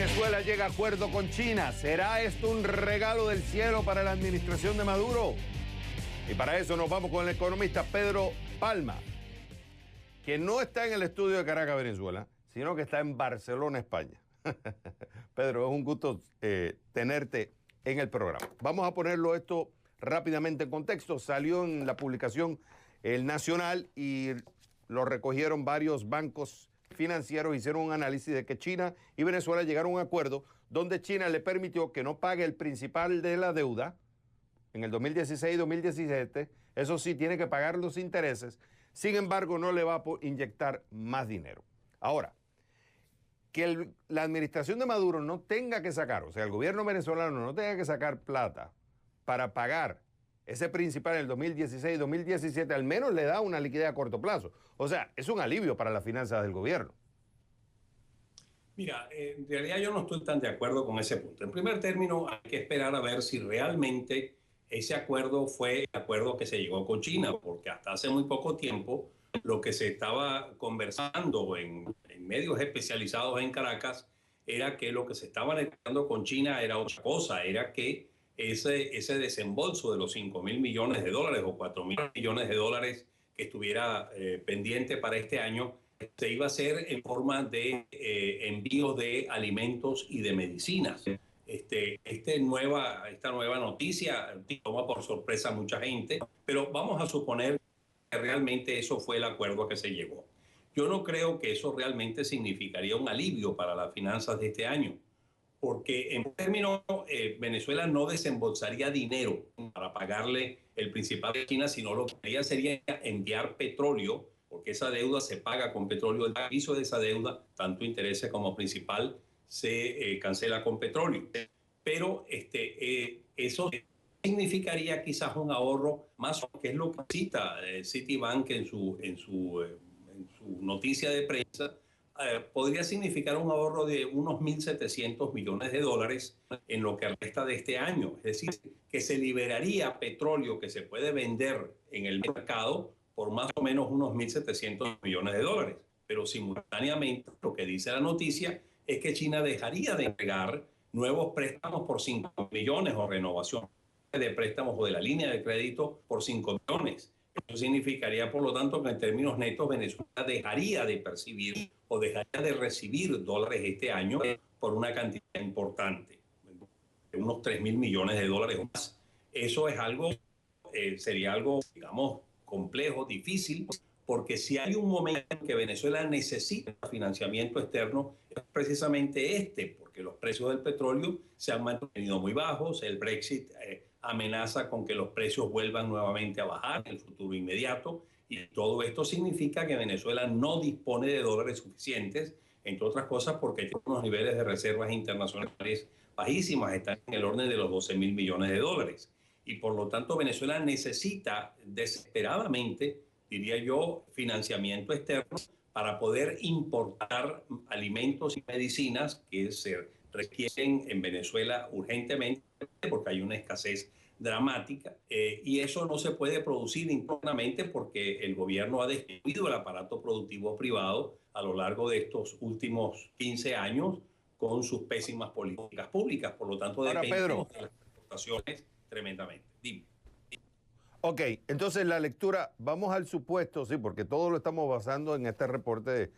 Venezuela llega a acuerdo con China. ¿Será esto un regalo del cielo para la administración de Maduro? Y para eso nos vamos con el economista Pedro Palma, que no está en el estudio de Caracas, Venezuela, sino que está en Barcelona, España. Pedro, es un gusto tenerte en el programa. Vamos a ponerlo esto rápidamente en contexto. Salió en la publicación El Nacional y lo recogieron varios bancos financieros, hicieron un análisis de que China y Venezuela llegaron a un acuerdo donde China le permitió que no pague el principal de la deuda en el 2016 y 2017, eso sí, tiene que pagar los intereses, sin embargo no le va a inyectar más dinero. Ahora, que la administración de Maduro no tenga que sacar, o sea, el gobierno venezolano no tenga que sacar plata para pagar ese principal en el 2016 y 2017, al menos le da una liquidez a corto plazo. O sea, es un alivio para las finanzas del gobierno. Mira, en realidad yo no estoy tan de acuerdo con ese punto. En primer término, hay que esperar a ver si realmente ese acuerdo fue el acuerdo que se llegó con China, porque hasta hace muy poco tiempo lo que se estaba conversando en medios especializados en Caracas era que lo que se estaba negociando con China era otra cosa, era que ese desembolso de los 5.000 millones de dólares o 4.000 millones de dólares que estuviera pendiente para este año se iba a hacer en forma de envío de alimentos y de medicinas. Esta nueva noticia toma por sorpresa a mucha gente, pero vamos a suponer que realmente eso fue el acuerdo a que se llegó. Yo no creo que eso realmente significaría un alivio para las finanzas de este año, porque en términos, Venezuela no desembolsaría dinero para pagarle el principal de China, sino lo que haría sería enviar petróleo, porque esa deuda se paga con petróleo. El piso de esa deuda, tanto intereses como principal, se cancela con petróleo. Pero eso significaría quizás un ahorro más, que es lo que cita Citibank en su noticia de prensa. Podría significar un ahorro de unos 1.700 millones de dólares en lo que resta de este año. Es decir, que se liberaría petróleo que se puede vender en el mercado por más o menos unos 1.700 millones de dólares. Pero simultáneamente, lo que dice la noticia es que China dejaría de entregar nuevos préstamos por 5 millones o renovación de préstamos o de la línea de crédito por 5 millones. Eso significaría, por lo tanto, que en términos netos Venezuela dejaría de percibir o dejaría de recibir dólares este año por una cantidad importante, de unos 3.000 millones de dólares o más. Eso es algo, sería algo, digamos, complejo, difícil, porque si hay un momento en que Venezuela necesita financiamiento externo, es precisamente porque los precios del petróleo se han mantenido muy bajos, el Brexit amenaza con que los precios vuelvan nuevamente a bajar en el futuro inmediato, y todo esto significa que Venezuela no dispone de dólares suficientes, entre otras cosas porque tiene unos niveles de reservas internacionales bajísimas, están en el orden de los 12.000 millones de dólares. Y por lo tanto Venezuela necesita desesperadamente, diría yo, financiamiento externo para poder importar alimentos y medicinas que se requieren en Venezuela urgentemente porque hay una escasez dramática, y eso no se puede producir internamente porque el gobierno ha destruido el aparato productivo privado a lo largo de estos últimos 15 años con sus pésimas políticas públicas. Por lo tanto, dependemos de las exportaciones tremendamente. Dime. Ok, entonces la lectura, vamos al supuesto, sí, porque todo lo estamos basando en este reporte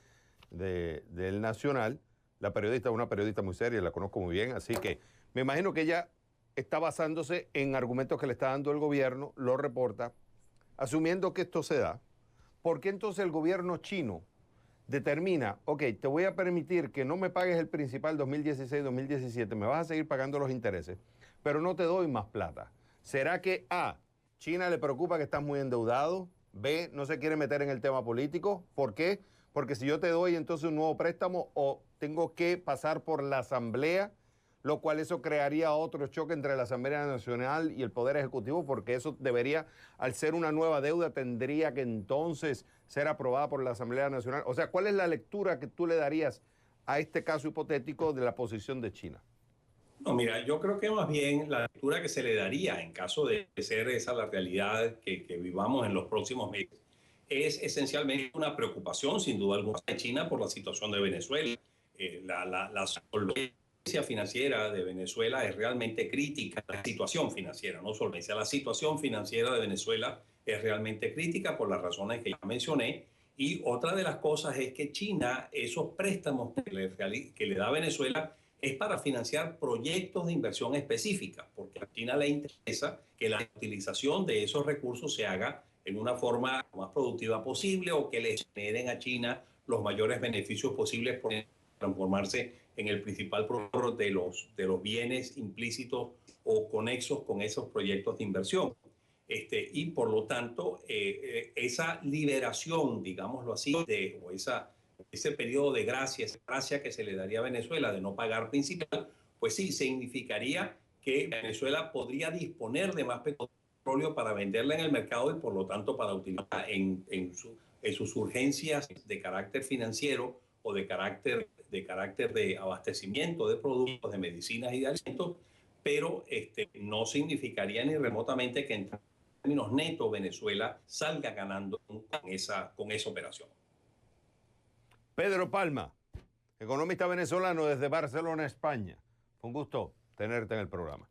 del Nacional. La periodista es una periodista muy seria, la conozco muy bien, así que me imagino que ella está basándose en argumentos que le está dando el gobierno, lo reporta, asumiendo que esto se da. ¿Por qué entonces el gobierno chino determina, ok, te voy a permitir que no me pagues el principal 2016-2017, me vas a seguir pagando los intereses, pero no te doy más plata? ¿Será que A, China le preocupa que estás muy endeudado? B, no se quiere meter en el tema político? ¿Por qué? Porque si yo te doy entonces un nuevo préstamo o tengo que pasar por la Asamblea, lo cual eso crearía otro choque entre la Asamblea Nacional y el Poder Ejecutivo, porque eso debería, al ser una nueva deuda, tendría que entonces ser aprobada por la Asamblea Nacional. O sea, ¿cuál es la lectura que tú le darías a este caso hipotético de la posición de China? No, mira, yo creo que más bien la lectura que se le daría en caso de ser esa la realidad que vivamos en los próximos meses es esencialmente una preocupación, sin duda alguna, de China por la situación de Venezuela. La solvencia financiera de Venezuela es realmente crítica. La situación financiera, no solvencia, la situación financiera de Venezuela es realmente crítica por las razones que ya mencioné. Y otra de las cosas es que China, esos préstamos que le da a Venezuela es para financiar proyectos de inversión específica, porque a China le interesa que la utilización de esos recursos se haga en una forma más productiva posible o que le generen a China los mayores beneficios posibles por transformarse en el principal proveedor de los bienes implícitos o conexos con esos proyectos de inversión. Y por lo tanto, esa liberación, digámoslo así, ese periodo de gracia, esa gracia que se le daría a Venezuela de no pagar principal, pues sí, significaría que Venezuela podría disponer de más petróleo para venderla en el mercado y por lo tanto para utilizarla en sus urgencias de carácter financiero o de carácter de abastecimiento de productos, de medicinas y de alimentos, pero no significaría ni remotamente que en términos netos Venezuela salga ganando con esa operación. Pedro Palma, economista venezolano desde Barcelona, España. Fue un gusto tenerte en el programa.